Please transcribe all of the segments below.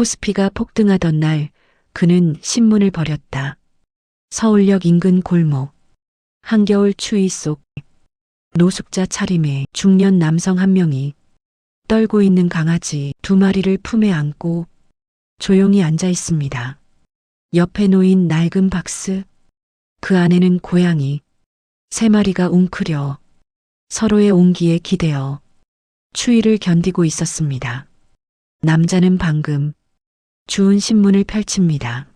코스피가 폭등하던 날 그는 신문을 버렸다. 서울역 인근 골목. 한겨울 추위 속 노숙자 차림의 중년 남성 한 명이 떨고 있는 강아지 2마리를 품에 안고 조용히 앉아 있습니다. 옆에 놓인 낡은 박스, 그 안에는 고양이 3마리가 웅크려 서로의 온기에 기대어 추위를 견디고 있었습니다. 남자는 방금 주운 신문을 펼칩니다.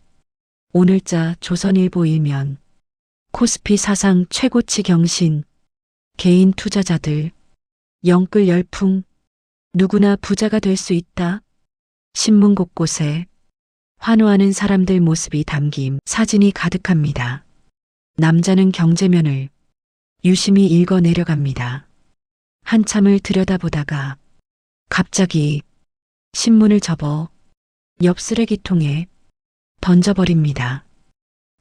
오늘자 조선일보 일면. 코스피 사상 최고치 경신. 개인 투자자들. 영끌 열풍. 누구나 부자가 될 수 있다. 신문 곳곳에 환호하는 사람들 모습이 담긴 사진이 가득합니다. 남자는 경제면을 유심히 읽어 내려갑니다. 한참을 들여다보다가 갑자기 신문을 접어 옆 쓰레기통에 던져버립니다.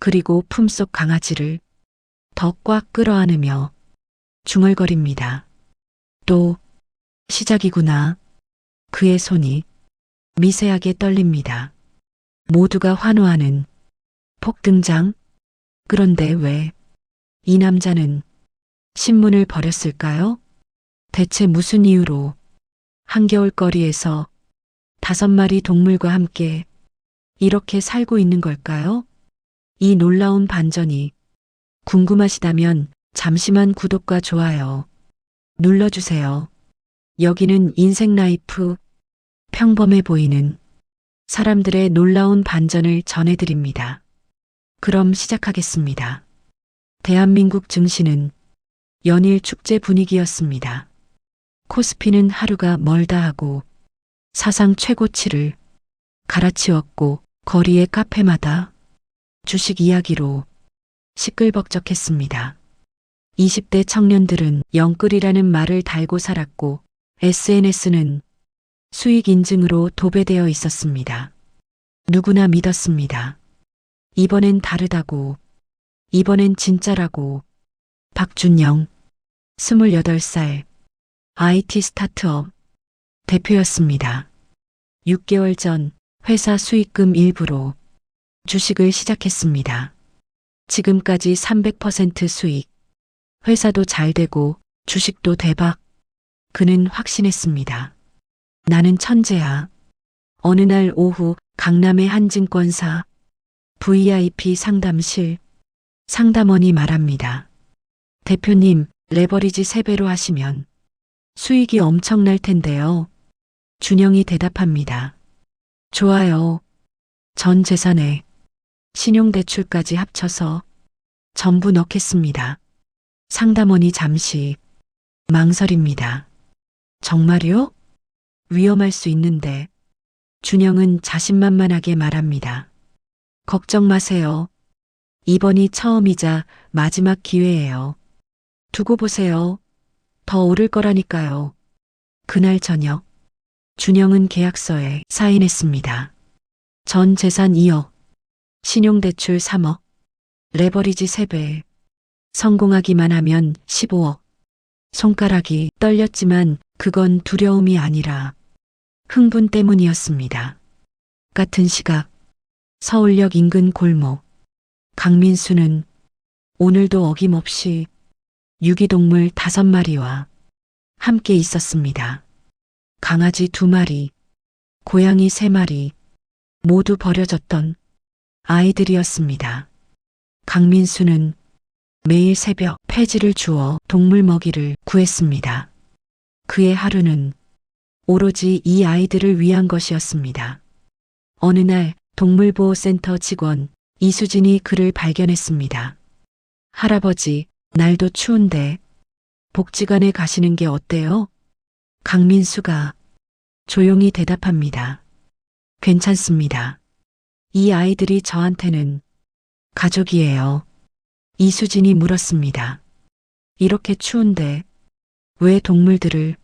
그리고 품속 강아지를 더 꽉 끌어안으며 중얼거립니다. 또 시작이구나. 그의 손이 미세하게 떨립니다. 모두가 환호하는 폭등장. 그런데 왜 이 남자는 신문을 버렸을까요? 대체 무슨 이유로 한겨울 거리에서 5마리 동물과 함께 이렇게 살고 있는 걸까요? 이 놀라운 반전이 궁금하시다면 잠시만 구독과 좋아요 눌러주세요. 여기는 인생 라이프. 평범해 보이는 사람들의 놀라운 반전을 전해드립니다. 그럼 시작하겠습니다. 대한민국 증시는 연일 축제 분위기였습니다. 코스피는 하루가 멀다 하고 사상 최고치를 갈아치웠고 거리의 카페마다 주식 이야기로 시끌벅적했습니다. 20대 청년들은 영끌이라는 말을 달고 살았고 SNS는 수익 인증으로 도배되어 있었습니다. 누구나 믿었습니다. 이번엔 다르다고, 이번엔 진짜라고. 박준영, 28살, IT 스타트업 대표였습니다. 6개월 전 회사 수익금 일부로 주식을 시작했습니다. 지금까지 300% 수익. 회사도 잘 되고 주식도 대박. 그는 확신했습니다. 나는 천재야. 어느 날 오후 강남의 한 증권사 VIP 상담실 상담원이 말합니다. 대표님, 레버리지 3배로 하시면 수익이 엄청날 텐데요. 준영이 대답합니다. 좋아요. 전 재산에 신용대출까지 합쳐서 전부 넣겠습니다. 상담원이 잠시 망설입니다. 정말요? 위험할 수 있는데. 준영은 자신만만하게 말합니다. 걱정 마세요. 이번이 처음이자 마지막 기회예요. 두고 보세요. 더 오를 거라니까요. 그날 저녁 준영은 계약서에 사인했습니다. 전 재산 2억, 신용대출 3억, 레버리지 3배, 성공하기만 하면 15억. 손가락이 떨렸지만 그건 두려움이 아니라 흥분 때문이었습니다. 같은 시각 서울역 인근 골목. 강민수는 오늘도 어김없이 유기동물 5마리와 함께 있었습니다. 강아지 2마리, 고양이 3마리, 모두 버려졌던 아이들이었습니다. 강민수는 매일 새벽 폐지를 주워 동물 먹이를 구했습니다. 그의 하루는 오로지 이 아이들을 위한 것이었습니다. 어느 날 동물보호센터 직원 이수진이 그를 발견했습니다. 할아버지, 날도 추운데 복지관에 가시는 게 어때요? 강민수가 조용히 대답합니다. 괜찮습니다. 이 아이들이 저한테는 가족이에요. 이수진이 물었습니다. 이렇게 추운데 왜 동물들을?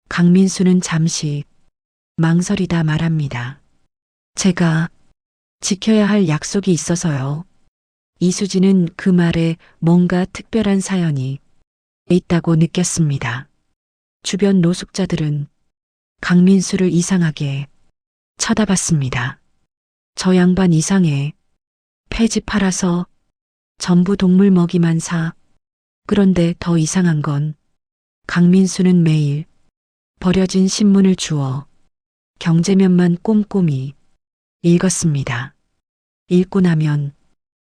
강민수는 잠시 망설이다 말합니다. 제가 지켜야 할 약속이 있어서요. 이수진은 그 말에 뭔가 특별한 사연이 있다고 느꼈습니다. 주변 노숙자들은 강민수를 이상하게 쳐다봤습니다. 저 양반 이상해. 폐지 팔아서 전부 동물 먹이만 사. 그런데 더 이상한 건 강민수는 매일 버려진 신문을 주워 경제면만 꼼꼼히 읽었습니다. 읽고 나면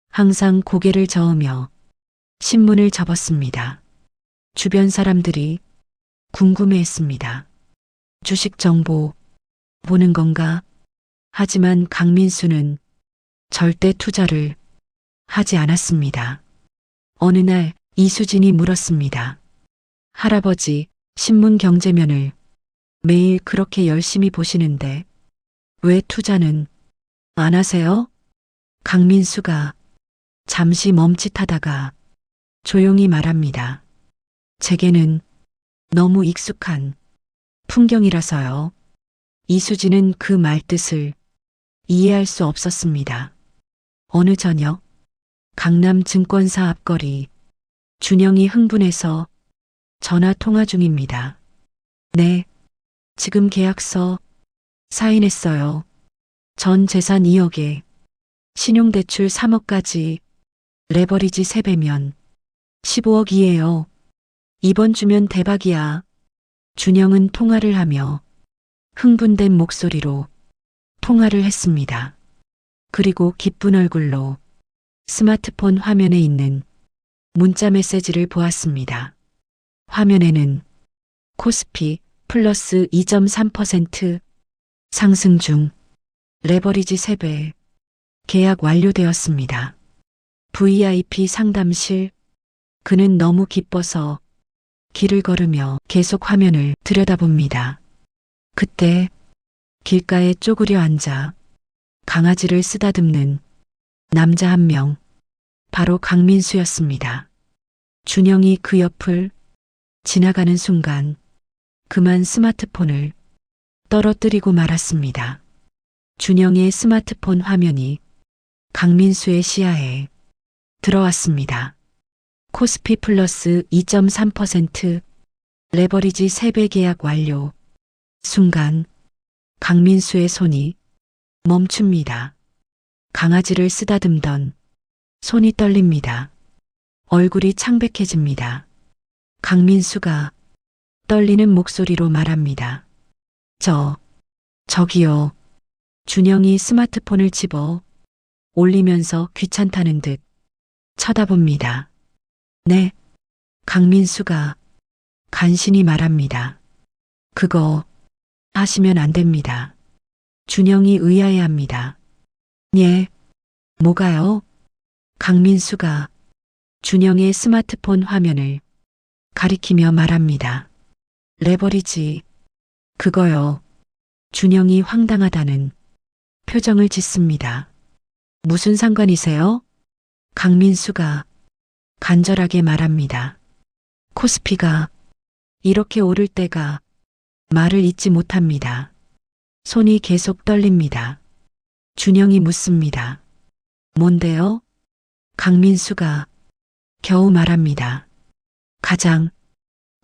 항상 고개를 저으며 신문을 접었습니다. 주변 사람들이 궁금해했습니다. 주식 정보 보는 건가? 하지만 강민수는 절대 투자를 하지 않았습니다. 어느 날 이수진이 물었습니다. 할아버지, 신문 경제면을 매일 그렇게 열심히 보시는데 왜 투자는 안 하세요? 강민수가 잠시 멈칫하다가 조용히 말합니다. 제게는 너무 익숙한 풍경이라서요. 이수진은 그 말뜻을 이해할 수 없었습니다. 어느 저녁 강남 증권사 앞거리 준영이 흥분해서 전화 통화 중입니다. 네, 지금 계약서 사인했어요. 전 재산 2억에 신용대출 3억까지 레버리지 3배면 15억이에요. 이번 주면 대박이야. 준영은 통화를 하며 흥분된 목소리로 통화를 했습니다. 그리고 기쁜 얼굴로 스마트폰 화면에 있는 문자 메시지를 보았습니다. 화면에는 코스피 플러스 2.3% 상승 중 레버리지 3배 계약 완료되었습니다. VIP 상담실. 그는 너무 기뻐서 길을 걸으며 계속 화면을 들여다봅니다. 그때 길가에 쪼그려 앉아 강아지를 쓰다듬는 남자 한 명, 바로 강민수였습니다. 준영이 그 옆을 지나가는 순간 그만 스마트폰을 떨어뜨리고 말았습니다. 준영의 스마트폰 화면이 강민수의 시야에 들어왔습니다. 코스피 플러스 2.3% 레버리지 3배 계약 완료. 순간 강민수의 손이 멈춥니다. 강아지를 쓰다듬던 손이 떨립니다. 얼굴이 창백해집니다. 강민수가 떨리는 목소리로 말합니다. 저기요. 준영이 스마트폰을 집어 올리면서 귀찮다는 듯 쳐다봅니다. 네. 강민수가 간신히 말합니다. 그거 하시면 안 됩니다. 준영이 의아해합니다. 예, 뭐가요? 강민수가 준영의 스마트폰 화면을 가리키며 말합니다. 레버리지, 그거요. 준영이 황당하다는 표정을 짓습니다. 무슨 상관이세요? 강민수가 간절하게 말합니다. 코스피가 이렇게 오를 때가 말을 잇지 못합니다. 손이 계속 떨립니다. 준영이 묻습니다. 뭔데요? 강민수가 겨우 말합니다. 가장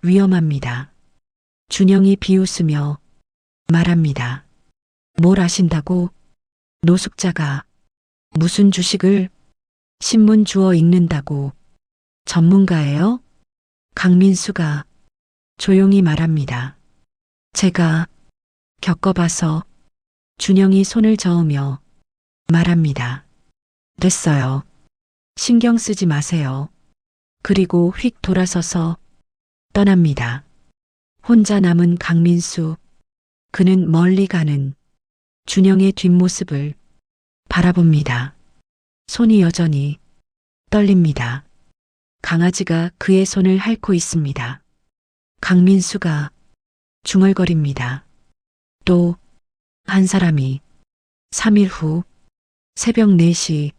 위험합니다. 준영이 비웃으며 말합니다. 뭘 아신다고? 노숙자가 무슨 주식을 신문 주워 읽는다고 전문가예요? 강민수가 조용히 말합니다. 제가 겪어봐서. 준영이 손을 저으며 말합니다. 됐어요. 신경 쓰지 마세요. 그리고 휙 돌아서서 떠납니다. 혼자 남은 강민수. 그는 멀리 가는 준영의 뒷모습을 바라봅니다. 손이 여전히 떨립니다. 강아지가 그의 손을 핥고 있습니다. 강민수가 중얼거립니다. 또 한 사람이 3일 후 새벽 4시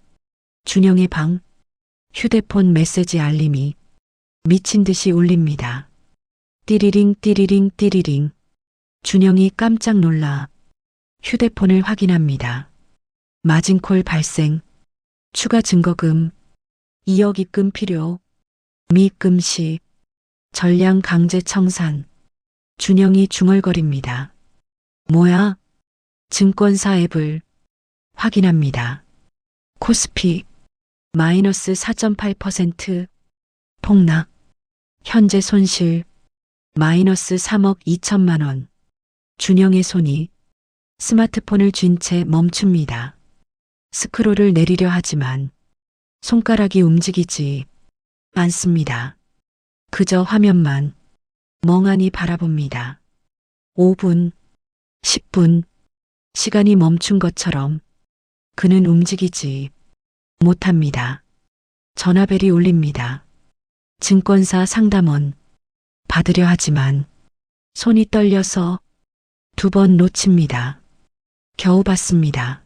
준영의 방 휴대폰 메시지 알림이 미친 듯이 울립니다. 띠리링 띠리링 띠리링. 준영이 깜짝 놀라 휴대폰을 확인합니다. 마진콜 발생. 추가 증거금 2억 입금 필요. 미입금 시 전량 강제 청산. 준영이 중얼거립니다. 뭐야? 증권사 앱을 확인합니다. 코스피 마이너스 4.8% 폭락. 현재 손실 마이너스 3억 2천만 원. 준영의 손이 스마트폰을 쥔 채 멈춥니다. 스크롤을 내리려 하지만 손가락이 움직이지 않습니다. 그저 화면만 멍하니 바라봅니다. 5분, 10분, 시간이 멈춘 것처럼 그는 움직이지 못합니다. 전화벨이 울립니다. 증권사 상담원 받으려 하지만 손이 떨려서 2번 놓칩니다. 겨우 받습니다.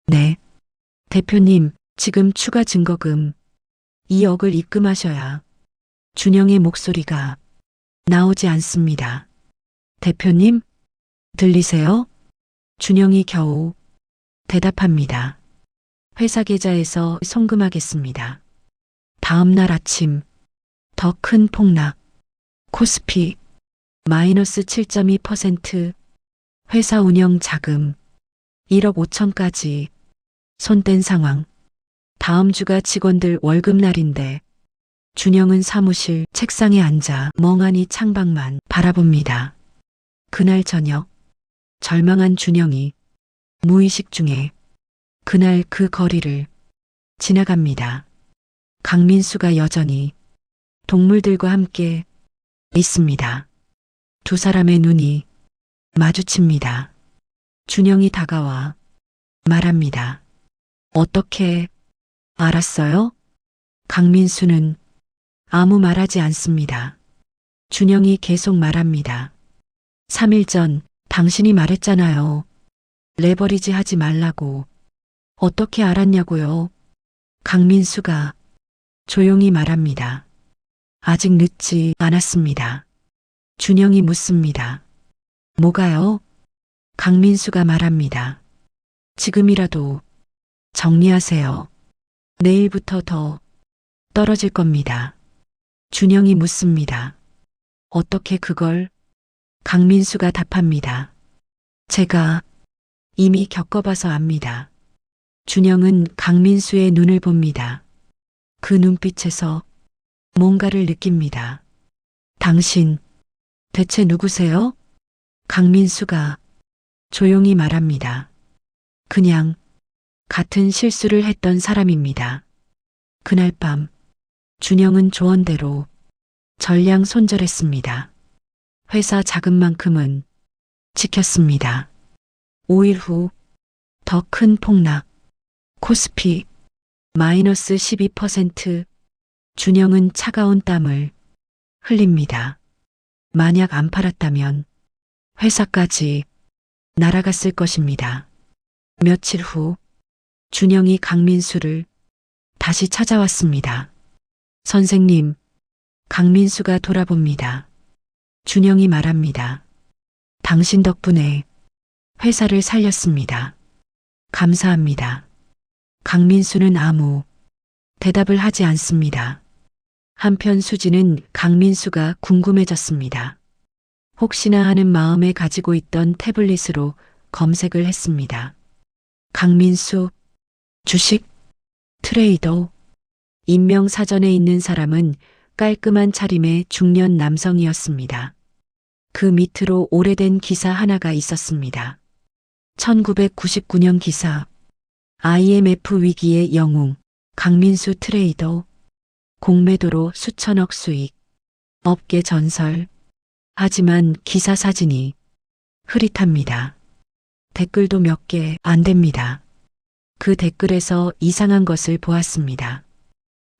네, 대표님, 지금 추가 증거금 2억을 입금하셔야. 준영의 목소리가 나오지 않습니다. 대표님, 들리세요? 준영이 겨우 대답합니다. 회사 계좌에서 송금하겠습니다. 다음 날 아침, 더 큰 폭락. 코스피 마이너스 7.2%, 회사 운영 자금 1억 5천까지 손뗀 상황. 다음 주가 직원들 월급날인데 준영은 사무실 책상에 앉아 멍하니 창밖만 바라봅니다. 그날 저녁, 절망한 준영이 무의식 중에 그날 그 거리를 지나갑니다. 강민수가 여전히 동물들과 함께 있습니다. 두 사람의 눈이 마주칩니다. 준영이 다가와 말합니다. 어떻게 알았어요? 강민수는 아무 말하지 않습니다. 준영이 계속 말합니다. 3일 전 당신이 말했잖아요. 레버리지 하지 말라고. 어떻게 알았냐고요? 강민수가 조용히 말합니다. 아직 늦지 않았습니다. 준영이 묻습니다. 뭐가요? 강민수가 말합니다. 지금이라도 정리하세요. 내일부터 더 떨어질 겁니다. 준영이 묻습니다. 어떻게 그걸? 강민수가 답합니다. 제가 이미 겪어봐서 압니다. 준영은 강민수의 눈을 봅니다. 그 눈빛에서 뭔가를 느낍니다. 당신, 대체 누구세요? 강민수가 조용히 말합니다. 그냥 같은 실수를 했던 사람입니다. 그날 밤, 준영은 조언대로 전량 손절했습니다. 회사 자금만큼은 지켰습니다. 5일 후, 더 큰 폭락. 코스피 마이너스 12%, 준영은 차가운 땀을 흘립니다. 만약 안 팔았다면 회사까지 날아갔을 것입니다. 며칠 후, 준영이 강민수를 다시 찾아왔습니다. 선생님, 강민수가 돌아봅니다. 준영이 말합니다. 당신 덕분에 회사를 살렸습니다. 감사합니다. 강민수는 아무 대답을 하지 않습니다. 한편 수지는 강민수가 궁금해졌습니다. 혹시나 하는 마음에 가지고 있던 태블릿으로 검색을 했습니다. 강민수, 주식, 트레이더. 인명 사전에 있는 사람은 깔끔한 차림의 중년 남성이었습니다. 그 밑으로 오래된 기사 하나가 있었습니다. 1999년 기사. IMF 위기의 영웅, 강민수 트레이더. 공매도로 수천억 수익. 업계 전설. 하지만 기사 사진이 흐릿합니다. 댓글도 몇 개 안 됩니다. 그 댓글에서 이상한 것을 보았습니다.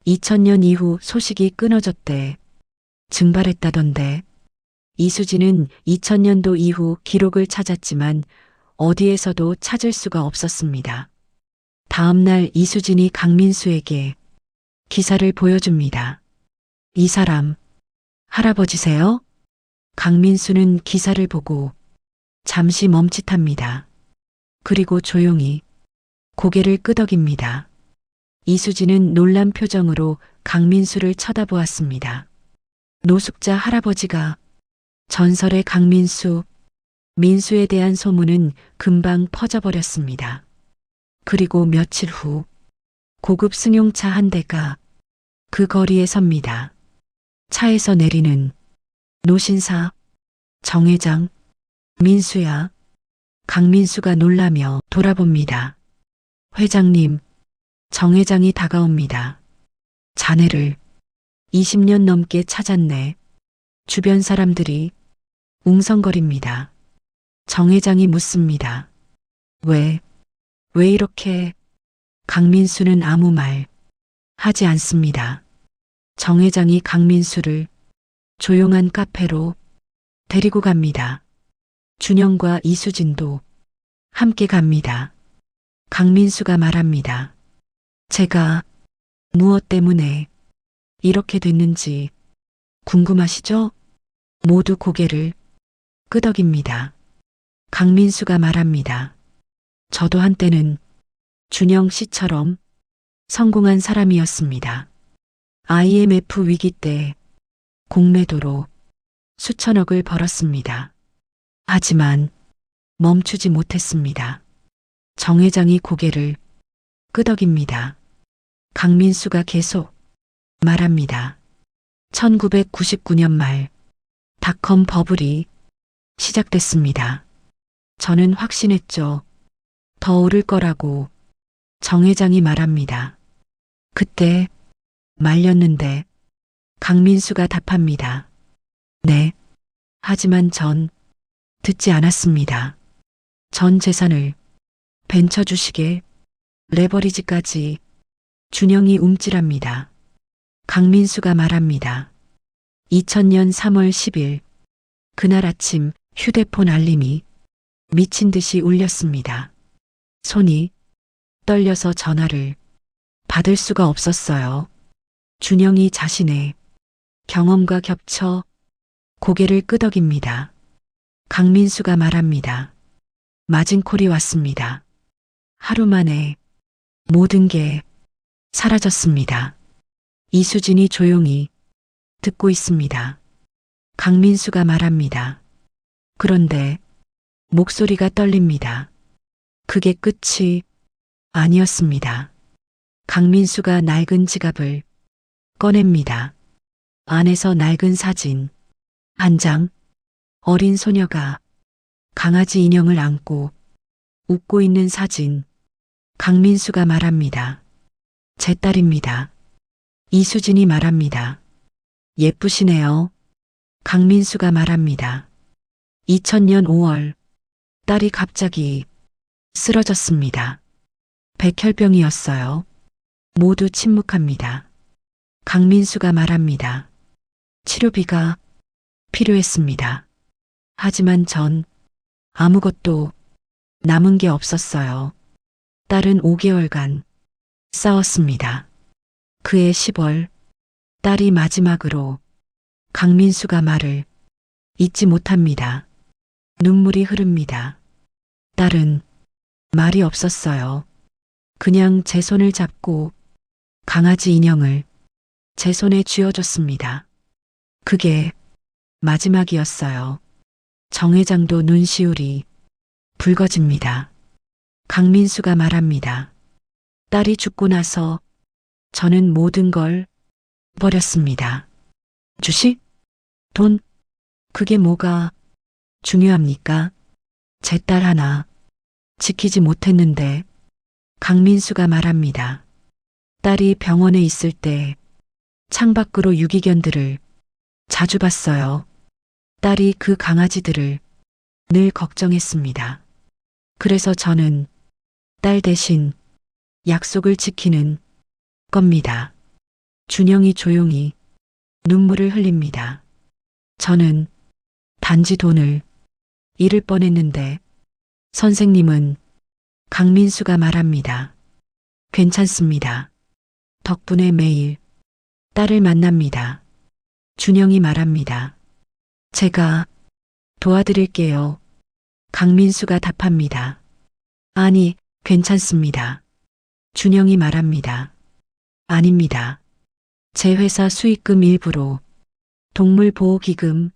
2000년 이후 소식이 끊어졌대. 증발했다던데. 이수진은 2000년도 이후 기록을 찾았지만 어디에서도 찾을 수가 없었습니다. 다음 날 이수진이 강민수에게 기사를 보여줍니다. 이 사람, 할아버지세요? 강민수는 기사를 보고 잠시 멈칫합니다. 그리고 조용히 고개를 끄덕입니다. 이수진은 놀란 표정으로 강민수를 쳐다보았습니다. 노숙자 할아버지가 전설의 강민수, 민수에 대한 소문은 금방 퍼져버렸습니다. 그리고 며칠 후 고급 승용차 한 대가 그 거리에 섭니다. 차에서 내리는 노신사, 정 회장, 민수야. 강민수가 놀라며 돌아봅니다. 회장님, 정 회장이 다가옵니다. 자네를 20년 넘게 찾았네. 주변 사람들이 웅성거립니다. 정 회장이 묻습니다. 왜 이렇게? 강민수는 아무 말 하지 않습니다. 정 회장이 강민수를 조용한 카페로 데리고 갑니다. 준영과 이수진도 함께 갑니다. 강민수가 말합니다. 제가 무엇 때문에 이렇게 됐는지 궁금하시죠? 모두 고개를 끄덕입니다. 강민수가 말합니다. 저도 한때는 준영 씨처럼 성공한 사람이었습니다. IMF 위기 때 공매도로 수천억을 벌었습니다. 하지만 멈추지 못했습니다. 정 회장이 고개를 끄덕입니다. 강민수가 계속 말합니다. 1999년 말 닷컴 버블이 시작됐습니다. 저는 확신했죠. 더 오를 거라고. 정 회장이 말합니다. 그때 말렸는데 강민수가 답합니다. 네. 하지만 전 듣지 않았습니다. 전 재산을 벤처 주식에 레버리지까지. 준영이 움찔합니다. 강민수가 말합니다. 2000년 3월 10일 그날 아침 휴대폰 알림이 미친 듯이 울렸습니다. 손이 떨려서 전화를 받을 수가 없었어요. 준영이 자신의 경험과 겹쳐 고개를 끄덕입니다. 강민수가 말합니다. 마진콜이 왔습니다. 하루 만에 모든 게 사라졌습니다. 이수진이 조용히 듣고 있습니다. 강민수가 말합니다. 그런데 목소리가 떨립니다. 그게 끝이 아니었습니다. 강민수가 낡은 지갑을 꺼냅니다. 안에서 낡은 사진 한 장, 어린 소녀가 강아지 인형을 안고 웃고 있는 사진. 강민수가 말합니다. 제 딸입니다. 이수진이 말합니다. 예쁘시네요. 강민수가 말합니다. 2000년 5월 딸이 갑자기 쓰러졌습니다. 백혈병이었어요. 모두 침묵합니다. 강민수가 말합니다. 치료비가 필요했습니다. 하지만 전 아무것도 남은 게 없었어요. 딸은 5개월간 싸웠습니다. 그해 10월 딸이 마지막으로 강민수가 말을 잊지 못합니다. 눈물이 흐릅니다. 딸은 말이 없었어요. 그냥 제 손을 잡고 강아지 인형을 제 손에 쥐어줬습니다. 그게 마지막이었어요. 정 회장도 눈시울이 붉어집니다. 강민수가 말합니다. 딸이 죽고 나서 저는 모든 걸 버렸습니다. 주식? 돈? 그게 뭐가 중요합니까? 제 딸 하나 지키지 못했는데. 강민수가 말합니다. 딸이 병원에 있을 때 창밖으로 유기견들을 자주 봤어요. 딸이 그 강아지들을 늘 걱정했습니다. 그래서 저는 딸 대신 약속을 지키는 겁니다. 준영이 조용히 눈물을 흘립니다. 저는 단지 돈을 잃을 뻔했는데 선생님은. 강민수가 말합니다. 괜찮습니다. 덕분에 매일 딸을 만납니다. 준영이 말합니다. 제가 도와드릴게요. 강민수가 답합니다. 아니, 괜찮습니다. 준영이 말합니다. 아닙니다. 제 회사 수익금 일부로 동물보호기금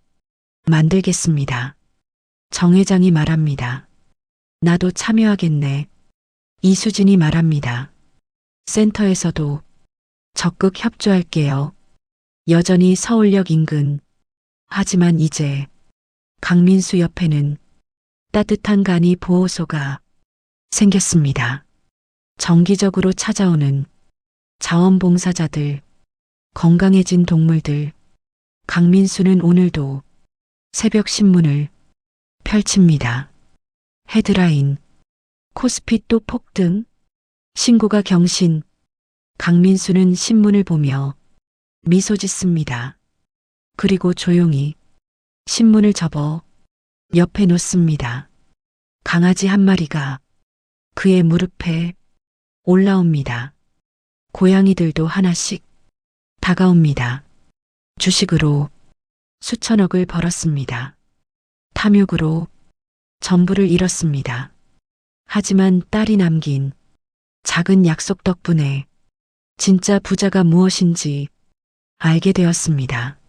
만들겠습니다. 정 회장이 말합니다. 나도 참여하겠네. 이수진이 말합니다. 센터에서도 적극 협조할게요. 여전히 서울역 인근. 하지만 이제 강민수 옆에는 따뜻한 간이 보호소가 생겼습니다. 정기적으로 찾아오는 자원봉사자들, 건강해진 동물들. 강민수는 오늘도 새벽 신문을 펼칩니다. 헤드라인, 코스피 또 폭등, 신고가 경신. 강민수는 신문을 보며 미소 짓습니다. 그리고 조용히 신문을 접어 옆에 놓습니다. 강아지 한 마리가 그의 무릎에 올라옵니다. 고양이들도 하나씩 다가옵니다. 주식으로 수천억을 벌었습니다. 탐욕으로 전부를 잃었습니다. 하지만 딸이 남긴 작은 약속 덕분에 진짜 부자가 무엇인지 알게 되었습니다.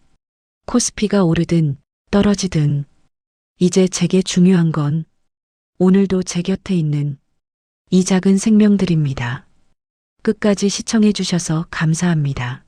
코스피가 오르든 떨어지든 이제 제게 중요한 건 오늘도 제 곁에 있는 이 작은 생명들입니다. 끝까지 시청해 주셔서 감사합니다.